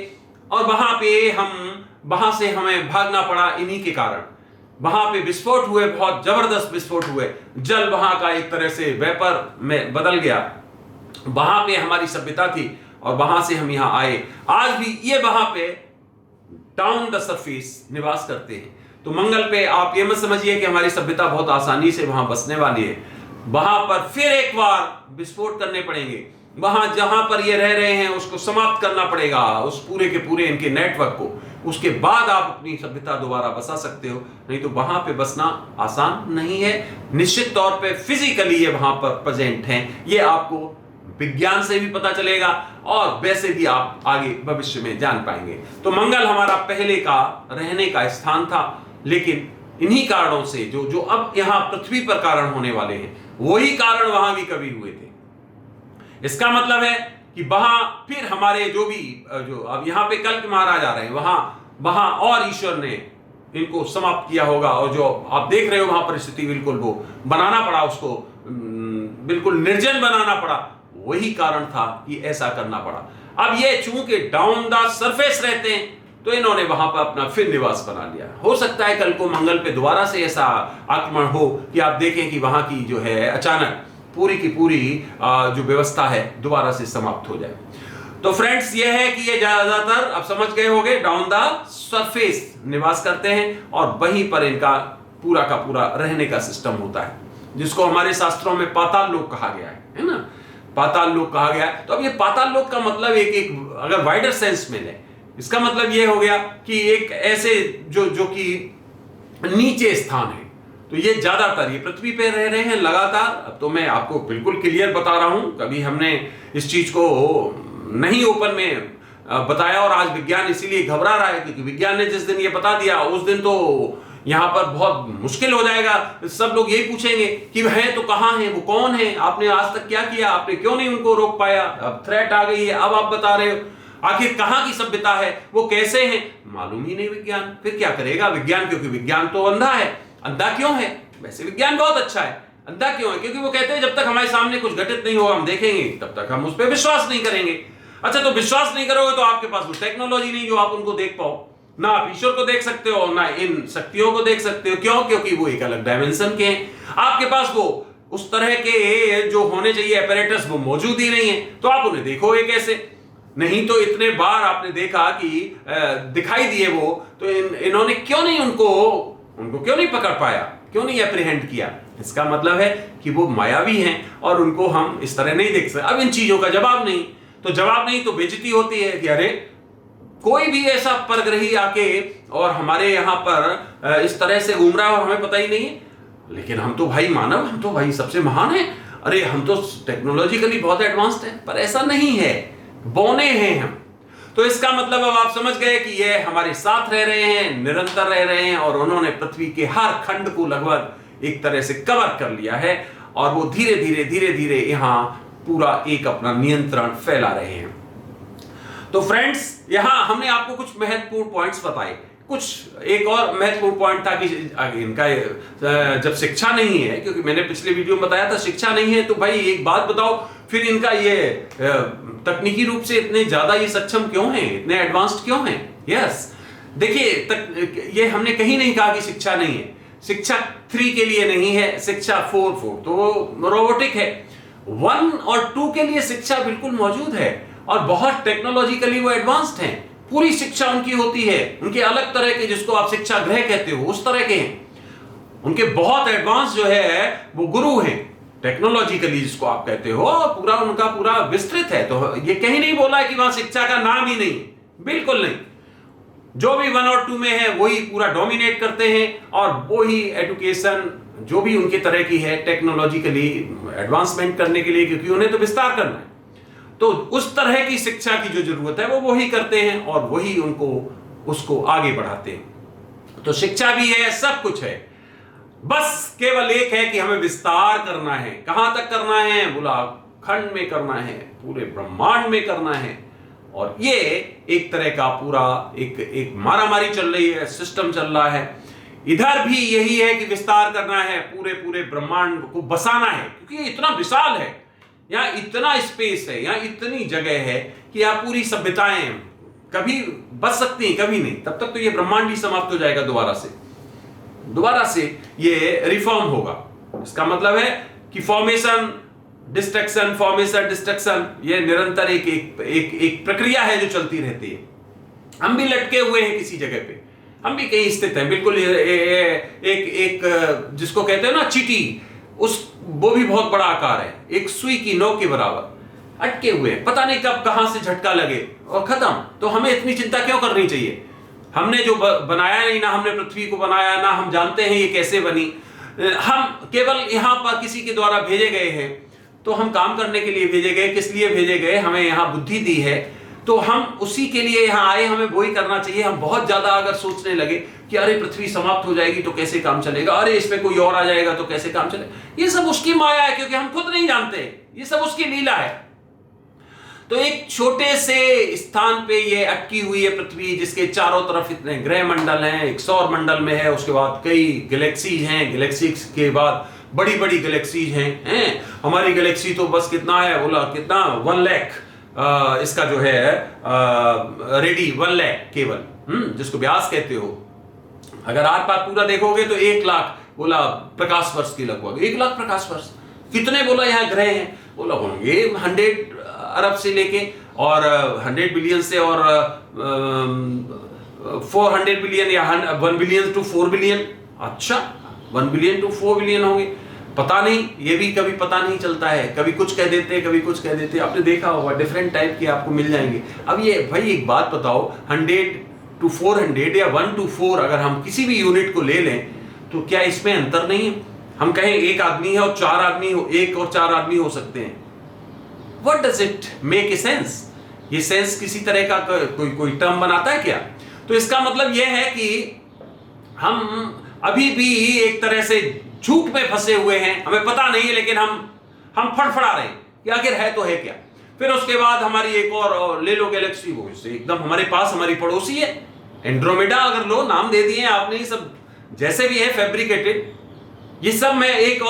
और वहां से हमें भागना पड़ा इन्हीं के कारण। वहां पे विस्फोट हुए, बहुत जबरदस्त विस्फोट हुए, जल वहां का एक तरह से वेपर में बदल गया। वहां पे हमारी सभ्यता थी और वहां से हम यहां आए। आज भी ये वहां पे डाउन द सरफेस निवास करते हैं। तो मंगल पे आप ये मत समझिए कि हमारी सभ्यता बहुत आसानी से वहां बसने वाली है। वहां पर फिर एक बार विस्फोट करने पड़ेंगे, वहां जहां पर ये रह रहे हैं उसको समाप्त करना पड़ेगा, उस पूरे के पूरे इनके नेटवर्क को। उसके बाद आप अपनी सभ्यता दोबारा बसा सकते हो, नहीं तो वहां पे बसना आसान नहीं है। निश्चित तौर पे फिजिकली ये वहां पर प्रेजेंट हैं, ये आपको विज्ञान से भी पता चलेगा और वैसे भी आप आगे भविष्य में जान पाएंगे। तो मंगल हमारा पहले का रहने का स्थान था, लेकिन इन्हीं कारणों से जो अब यहां पृथ्वी पर कारण होने वाले हैं, वही कारण वहां भी कभी हुए थे। इसका मतलब है कि वहां फिर हमारे जो अब यहां पे कल के महाराज आ रहे हैं, वहां और ईश्वर ने इनको समाप्त किया होगा, और जो आप देख रहे हो वहां परिस्थिति बिल्कुल वो बनाना पड़ा, उसको बिल्कुल निर्जन बनाना पड़ा, वही कारण था कि ऐसा करना पड़ा। अब ये चूंकि डाउन द सरफेस रहते हैं तो इन्होंने वहां पर अपना फिर निवास बना लिया। हो सकता है कल को मंगल पे दोबारा से ऐसा आक्रमण हो कि आप देखें कि वहां की जो है अचानक पूरी की पूरी जो व्यवस्था है दोबारा से समाप्त हो जाए। तो फ्रेंड्स, ये है कि ये ज्यादातर आप समझ गए होंगे डाउन द सरफेस निवास करते हैं और वहीं पर इनका पूरा का पूरा रहने का सिस्टम होता है, जिसको हमारे शास्त्रों में पाताल लोक कहा गया है ना, पाताल लोक कहा गया है। तो अब ये पाताल लोक का मतलब एक अगर वाइडर सेंस में ले, इसका मतलब ये हो गया कि एक ऐसे जो कि नीचे स्थान है। तो ये ज्यादातर ये पृथ्वी पे रह रहे हैं लगातार। अब तो मैं आपको बिल्कुल क्लियर बता रहा हूं, कभी हमने इस चीज को नहीं ओपन में बताया और आज विज्ञान इसीलिए घबरा रहा है, क्योंकि विज्ञान ने जिस दिन ये बता दिया उस दिन तो यहां पर बहुत मुश्किल हो जाएगा। सब लोग यही पूछेंगे कि है तो कहां है, वो कौन है, आपने आज तक क्या किया, आपने क्यों नहीं उनको रोक पाया, अब थ्रेट आ गई है, अब आप बता रहे हो, आखिर कहां की सभ्यता है, वो कैसे है, मालूम ही नहीं विज्ञान। फिर क्या करेगा विज्ञान, क्योंकि विज्ञान तो अंधा है। अंधा क्यों है? वैसे विज्ञान बहुत अच्छा है, अंधा क्यों है? क्योंकि वो कहते हैं जब तक हमारे सामने कुछ घटित नहीं होगा हम देखेंगे, तब तक हम उस पर विश्वास नहीं करेंगे। अच्छा, तो विश्वास नहीं करोगे तो आपके पास वो टेक्नोलॉजी नहीं जो आप उनको देख पाओ, ना आप ईश्वर को देख सकते हो ना इन शक्तियों को देख सकते हो। क्यों? क्योंकि वो एक अलग डायमेंशन के हैं। आपके पास वो उस तरह के जो होने चाहिए अपैरेटस वो मौजूद ही नहीं है, तो आप उन्हें देखोगे कैसे? नहीं तो इतने बार आपने देखा कि दिखाई दिए वो, तो इन्होंने क्यों नहीं उनको क्यों नहीं पकड़ पाया, क्यों नहीं एप्रीहेंड किया? इसका मतलब है कि वो मायावी हैं और उनको हम इस तरह नहीं देख सकते। अब इन चीजों का जवाब नहीं तो बेइज्जती होती है कि अरे कोई भी ऐसा परग्रही आके और हमारे यहां पर इस तरह से घूम रहा है और हमें पता ही नहीं है। लेकिन हम तो भाई मानव, हम तो भाई सबसे महान है, अरे हम तो टेक्नोलॉजिकली बहुत एडवांस्ड है। पर ऐसा नहीं है, बोने हैं हम। तो इसका मतलब अब आप समझ गए कि ये हमारे साथ रह रहे हैं, निरंतर रह रहे हैं, और उन्होंने पृथ्वी के हर खंड को लगभग एक तरह से कवर कर लिया है, और वो धीरे धीरे यहां पूरा एक अपना नियंत्रण फैला रहे हैं। तो फ्रेंड्स, यहां हमने आपको कुछ महत्वपूर्ण पॉइंट्स बताए। कुछ एक और महत्वपूर्ण पॉइंट था कि इनका जब शिक्षा नहीं है, क्योंकि मैंने पिछले वीडियो में बताया था शिक्षा नहीं है, तो भाई एक बात बताओ, फिर इनका ये तकनीकी रूप से इतने ज्यादा ये सक्षम क्यों हैं, इतने एडवांस्ड क्यों हैं? यस, देखिए ये हमने कहीं नहीं कहा कि शिक्षा नहीं है। शिक्षा 3 के लिए नहीं है, शिक्षा 4 तो रोबोटिक है। 1 और 2 के लिए शिक्षा बिल्कुल मौजूद है, और बहुत टेक्नोलॉजिकली वो एडवांस्ड हैं। पूरी शिक्षा उनकी होती है, उनके अलग तरह के, जिसको आप शिक्षा गृह कहते हो, उस तरह के हैं। उनके बहुत एडवांस जो है वो गुरु हैं, टेक्नोलॉजिकली जिसको आप कहते हो, पूरा उनका पूरा विस्तृत है। तो ये कहीं नहीं बोला है कि वहां शिक्षा का नाम ही नहीं, बिल्कुल नहीं। जो भी 1 और 2 में है वही पूरा डोमिनेट करते हैं, और वही एजुकेशन जो भी उनके तरह की है टेक्नोलॉजिकली एडवांसमेंट करने के लिए, क्योंकि उन्हें तो विस्तार करना है, तो उस तरह की शिक्षा की जो जरूरत है वो वही करते हैं, और वही उनको उसको आगे बढ़ाते हैं। तो शिक्षा भी है, सब कुछ है, बस केवल एक है कि हमें विस्तार करना है। कहां तक करना है? बोला खंड में करना है, पूरे ब्रह्मांड में करना है। और ये एक तरह का पूरा एक मारामारी चल रही है, सिस्टम चल रहा है। इधर भी यही है कि विस्तार करना है, पूरे ब्रह्मांड को बसाना है, क्योंकि ये इतना विशाल है, यहाँ इतना स्पेस है, यहाँ इतनी जगह है कि यहाँ पूरी सभ्यताएं कभी बच सकती हैं, कभी नहीं। तब तक तो ये ब्रह्मांड ही समाप्त हो जाएगा, दोबारा से ये रिफॉर्म होगा। इसका मतलब है कि फॉर्मेशन डिस्ट्रक्शन, ये निरंतर एक प्रक्रिया है जो चलती रहती है। हम भी लटके हुए हैं किसी जगह पे, हम भी कहीं स्थित हैं, बिल्कुल एक जिसको कहते हैं ना चीटी, वो भी बहुत बड़ा आकार है, एक सुई की नोक के बराबर अटके हुए हैं, पता नहीं कब कहां से झटका लगे और खत्म। तो हमें इतनी चिंता क्यों करनी चाहिए? हमने जो बनाया नहीं, ना हमने पृथ्वी को बनाया, ना हम जानते हैं ये कैसे बनी। हम केवल यहां पर किसी के द्वारा भेजे गए हैं, तो हम काम करने के लिए भेजे गए। किस लिए भेजे गए? हमें यहां बुद्धि दी है, तो हम उसी के लिए यहां आए, हमें वही करना चाहिए। हम बहुत ज्यादा अगर सोचने लगे कि अरे पृथ्वी समाप्त हो जाएगी तो कैसे काम चलेगा, अरे इसमें कोई और आ जाएगा तो कैसे काम चलेगा, ये सब उसकी माया है, क्योंकि हम खुद नहीं जानते, ये सब उसकी लीला है। तो एक छोटे से स्थान पे ये अटकी हुई है पृथ्वी, जिसके चारों तरफ इतने ग्रह मंडल हैं, एक सौर मंडल में है, उसके बाद कई गैलेक्सीज हैं, गैलेक्सीज के बाद बड़ी बड़ी गैलेक्सीज हैं। हमारी गैलेक्सी तो बस कितना है, बोला कितना 1 लाख इसका जो है रेडी 1 लाख केवल, जिसको व्यास कहते हो। अगर आर पार पूरा देखोगे तो 1 लाख बोला प्रकाश वर्ष की, लगभग 1 लाख प्रकाश वर्ष। कितने बोला यहाँ ग्रह हैं? बोला होंगे 100 अरब से लेके और 100 बिलियन से और 400 बिलियन या 1 बिलियन टू 4 बिलियन। अच्छा, 1 बिलियन टू 4 बिलियन होंगे, पता नहीं, ये भी कभी पता नहीं चलता है, कभी कुछ कह देते, कभी कुछ कह देते। आपने देखा होगा डिफरेंट टाइप के आपको मिल जाएंगे। अब ये भाई एक बात बताओ, 100 टू 400 या 1 टू 4 अगर हम किसी भी यूनिट को ले लें, तो क्या इसमें अंतर नहीं है? हम कहें एक आदमी है और 4 आदमी हो, 1 और 4 आदमी हो सकते हैं। What does it make a sense? ये सेंस किसी तरह का कोई टर्म बनाता है क्या? तो इसका मतलब यह है कि हम अभी भी एक तरह से झूठ में फंसे हुए हैं, हमें पता नहीं है, लेकिन हम फड़फड़ा रहे हैं कि आखिर है तो है क्या। फिर उसके बाद हमारी एक और ले लो गैलेक्सी, वो इससे एकदम हमारे पास, हमारी पड़ोसी है एंड्रोमेडा, अगर लो, नाम दे दिए आपने, ये सब जैसे भी है फैब्रिकेटेड। ये सब मैं एक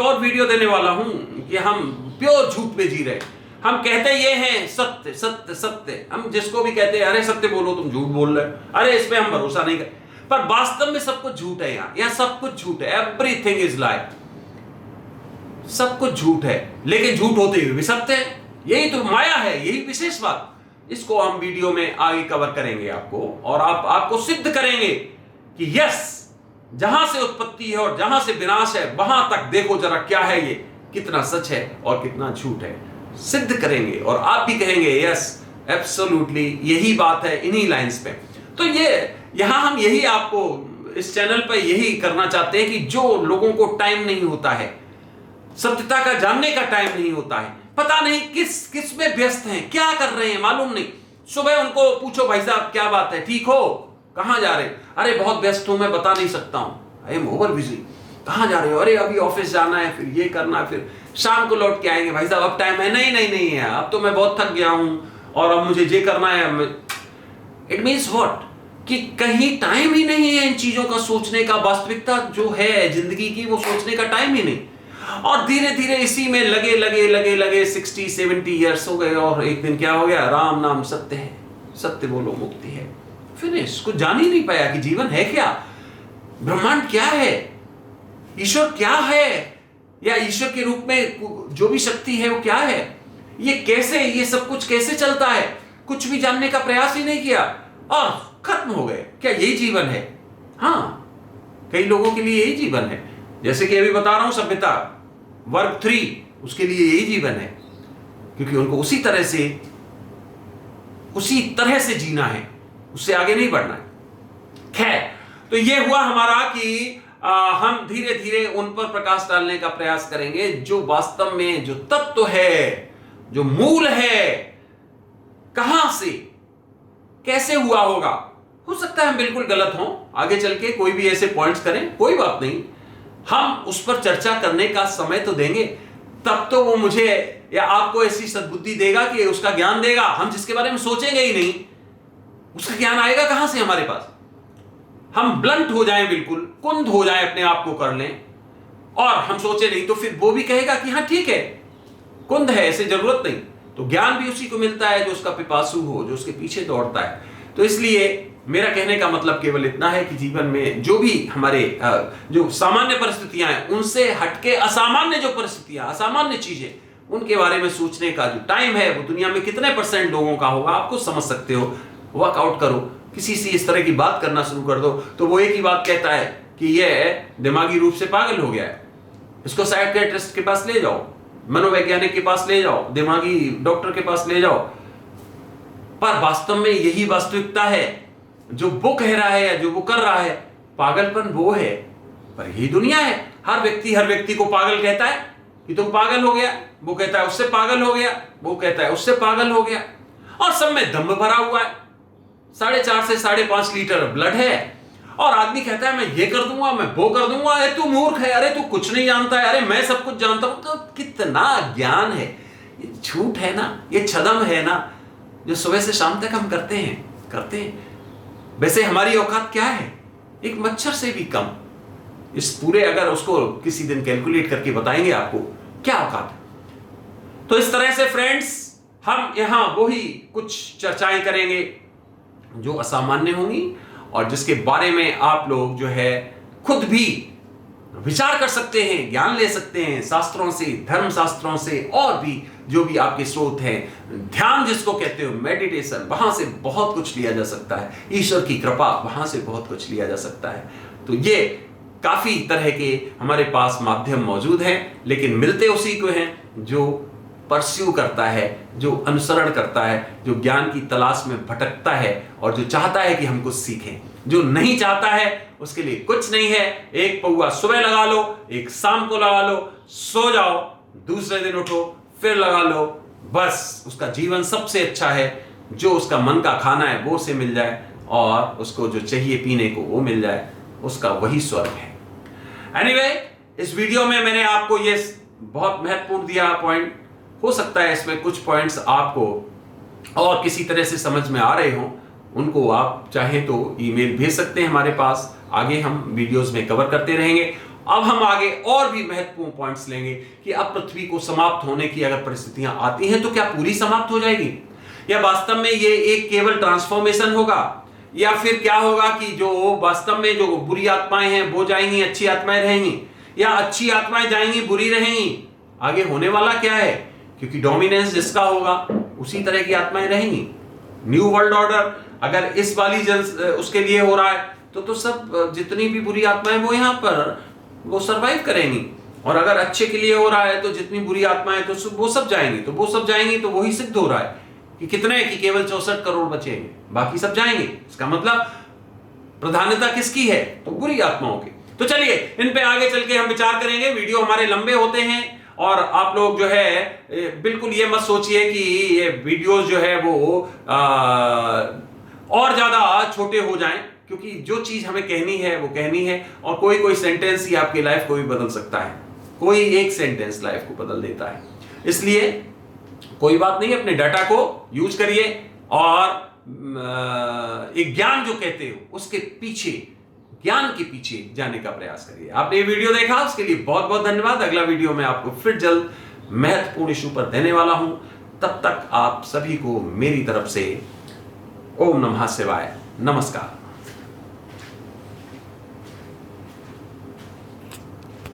और वीडियो देने वाला हूं कि हम प्योर झूठ पे जी रहे हैं। हम कहते ये हैं सत्य सत्य सत्य, हम जिसको भी कहते हैं अरे सत्य बोलो, तुम झूठ बोल रहे हो, अरे इस पे हम भरोसा नहीं कर, पर वास्तव में सब कुछ झूठ है। यहाँ सब कुछ झूठ है, एवरीथिंग इज लाई, सब कुछ झूठ है, लेकिन झूठ होते हुए भी सत्य है। यही तो माया है, यही विशेष बात। इसको हम वीडियो में आगे कवर करेंगे आपको, और आपको सिद्ध करेंगे कि यस, जहां से उत्पत्ति है और जहां से विनाश है, वहां तक देखो जरा क्या है, ये कितना सच है और कितना झूठ है, सिद्ध करेंगे। और आप भी कहेंगे यस एब्सोल्युटली, यही बात है, इन्हीं लाइंस पे। तो ये यहां हम यही आपको इस चैनल पे यही करना चाहते हैं कि जो लोगों को टाइम नहीं होता है, सत्यता का जानने का टाइम नहीं होता है, पता नहीं किस किस में व्यस्त हैं, क्या कर रहे हैं मालूम नहीं। सुबह उनको पूछो भाई साहब क्या बात है, ठीक हो, कहां जा रहे, अरे बहुत व्यस्त हूं मैं बता नहीं सकता हूं, आई एम ओवर बिजी। कहां जा रहे हो, अरे अभी ऑफिस जाना है, फिर ये करना है, फिर शाम को लौट के आएंगे भाई साहब, अब टाइम है, नहीं नहीं नहीं है, अब तो मैं बहुत थक गया हूं और अब मुझे ये करना है। इट मीन्स व्हाट, कि कहीं टाइम ही नहीं है इन चीजों का सोचने का, वास्तविकता जो है जिंदगी की वो सोचने का टाइम ही नहीं। और धीरे धीरे इसी में लगे लगे लगे लगे 60-70 ईयर्स हो गए और एक दिन क्या हो गया, राम नाम सत्य है, सत्य बोलो मुक्ति है, फिनिश। कुछ जान ही नहीं पाया कि जीवन है क्या, ब्रह्मांड क्या है, ईश्वर क्या है, या ईश्वर के रूप में जो भी शक्ति है वो क्या है, ये कैसे, ये सब कुछ कैसे चलता है, कुछ भी जानने का प्रयास ही नहीं किया और खत्म हो गए। क्या यही जीवन है? हाँ, कई लोगों के लिए यही जीवन है। जैसे कि अभी बता रहा हूं, सभ्यता वर्ग 3, उसके लिए यही जीवन है, क्योंकि उनको उसी तरह से जीना है, उससे आगे नहीं बढ़ना है। खैर, तो ये हुआ हमारा कि हम धीरे धीरे उन पर प्रकाश डालने का प्रयास करेंगे जो वास्तव में जो तत्व है, जो मूल है, कहां से कैसे हुआ होगा। हो सकता है हम बिल्कुल गलत हों, आगे चल के कोई भी ऐसे पॉइंट्स करें, कोई बात नहीं, हम उस पर चर्चा करने का समय तो देंगे, तब तो वो मुझे या आपको ऐसी सद्बुद्धि देगा कि उसका ज्ञान देगा। हम जिसके बारे में सोचेंगे ही नहीं, उसका ज्ञान आएगा कहां से हमारे पास। हम ब्लंट हो जाएं, बिल्कुल कुंद हो जाएं, अपने आप को कर लें और हम सोचे नहीं, तो फिर वो भी कहेगा कि हाँ ठीक है, कुंद है, ऐसे जरूरत नहीं। तो ज्ञान भी उसी को मिलता है जो उसका पिपासु हो, जो उसके पीछे दौड़ता है। तो इसलिए मेरा कहने का मतलब केवल इतना है कि जीवन में जो भी हमारे जो सामान्य परिस्थितियां हैं, उनसे हटके असामान्य जो परिस्थितियां, असामान्य चीजें, उनके बारे में सोचने का जो टाइम है वो दुनिया में कितने % लोगों का होगा आपको समझ सकते हो। वर्कआउट करो, किसी से इस तरह की बात करना शुरू कर दो तो वो एक ही बात कहता है कि यह दिमागी रूप से पागल हो गया है, इसको साइकियाट्रिस्ट के पास ले जाओ, मनोवैज्ञानिक के पास ले जाओ, दिमागी डॉक्टर के पास ले जाओ। पर वास्तव में यही वास्तविकता है, जो वो कह रहा है या जो वो कर रहा है, पागलपन वो है, पर यही दुनिया है। हर व्यक्ति को पागल कहता है कि तुम पागल हो गया, वो कहता है उससे पागल हो गया, वो कहता है उससे पागल हो गया, और सब में दम भरा हुआ है। 4.5 से 5.5 लीटर ब्लड है और आदमी कहता है मैं ये कर दूंगा, मैं वो कर दूंगा, अरे तू मूर्ख है, अरे तू कुछ नहीं जानता है, अरे मैं सब कुछ जानता हूं। तो कितना ज्ञान है, ये झूठ है ना, ये छदम है ना, जो सुबह से शाम तक हम करते हैं। वैसे हमारी औकात क्या है? एक मच्छर से भी कम। इस पूरे, अगर उसको किसी दिन कैलकुलेट करके बताएंगे आपको क्या औकात है। तो इस तरह से फ्रेंड्स, हम यहां वही कुछ चर्चाएं करेंगे जो असामान्य होंगी और जिसके बारे में आप लोग जो है खुद भी विचार कर सकते हैं, ज्ञान ले सकते हैं, शास्त्रों से, धर्म शास्त्रों से, और भी जो भी आपके स्रोत हैं। ध्यान जिसको कहते हो, मेडिटेशन, वहां से बहुत कुछ लिया जा सकता है। ईश्वर की कृपा, वहां से बहुत कुछ लिया जा सकता है। तो ये काफी तरह के हमारे पास माध्यम मौजूद हैं, लेकिन मिलते उसी को हैं जो परस्यू करता है, जो अनुसरण करता है, जो ज्ञान की तलाश में भटकता है और जो चाहता है कि हम कुछ सीखें। जो नहीं चाहता है उसके लिए कुछ नहीं है। एक पौआ सुबह लगा लो, एक शाम को लगा लो, सो जाओ, दूसरे दिन उठो, फिर लगा लो, बस उसका जीवन सबसे अच्छा है। जो उसका मन का खाना है वो उसे मिल जाए और उसको जो चाहिए पीने को वो मिल जाए, उसका वही स्वर्ग है। एनीवे, इस वीडियो में मैंने आपको ये बहुत महत्वपूर्ण दिया पॉइंट। हो सकता है इसमें कुछ पॉइंट्स आपको और किसी तरह से समझ में आ रहे हों, उनको आप चाहें तो ईमेल भेज सकते हैं हमारे पास। आगे हम वीडियोस में कवर करते रहेंगे। अब हम आगे और भी महत्वपूर्ण पॉइंट्स लेंगे कि अब पृथ्वी को समाप्त होने की अगर परिस्थितियां आती हैं तो क्या पूरी समाप्त हो जाएगी, या वास्तव में ये एक केवल ट्रांसफॉर्मेशन होगा, या फिर क्या होगा कि जो वास्तव में जो बुरी आत्माएं हैं वो जाएंगी, अच्छी आत्माएं रहेंगी, या अच्छी आत्माएं जाएंगी, बुरी रहेंगी। आगे होने वाला क्या है, क्योंकि डोमिनेंस जिसका होगा उसी तरह की आत्माएं रहेंगी। न्यू वर्ल्ड ऑर्डर अगर इस वाली उसके लिए हो रहा है तो सब जितनी भी बुरी आत्माएं वो यहाँ पर वो सरवाइव करेंगी, और अगर अच्छे के लिए हो रहा है तो जितनी बुरी आत्माएं तो वो सब जाएंगी, तो वो सब जाएंगी। तो वही सिद्ध हो रहा है कि कितने की केवल 64 करोड़ बचेंगे, बाकी सब जाएंगे। इसका मतलब प्रधानता किसकी है, तो बुरी आत्माओं की। तो चलिए इन पे आगे चल के हम विचार करेंगे। वीडियो हमारे लंबे होते हैं और आप लोग जो है बिल्कुल ये मत सोचिए कि ये वीडियोस जो है वो और ज्यादा छोटे हो जाएं, क्योंकि जो चीज हमें कहनी है वो कहनी है, और कोई कोई सेंटेंस ही आपकी लाइफ को भी बदल सकता है। कोई एक सेंटेंस लाइफ को बदल देता है। इसलिए कोई बात नहीं, अपने डाटा को यूज करिए और एक ज्ञान जो कहते हो उसके पीछे, ज्ञान के पीछे जाने का प्रयास करिए। आपने ये वीडियो देखा उसके लिए बहुत बहुत धन्यवाद। अगला वीडियो में आपको फिर जल्द महत्वपूर्ण इशू पर देने वाला हूं। तब तक आप सभी को मेरी तरफ से ओम नमः शिवाय, नमस्कार।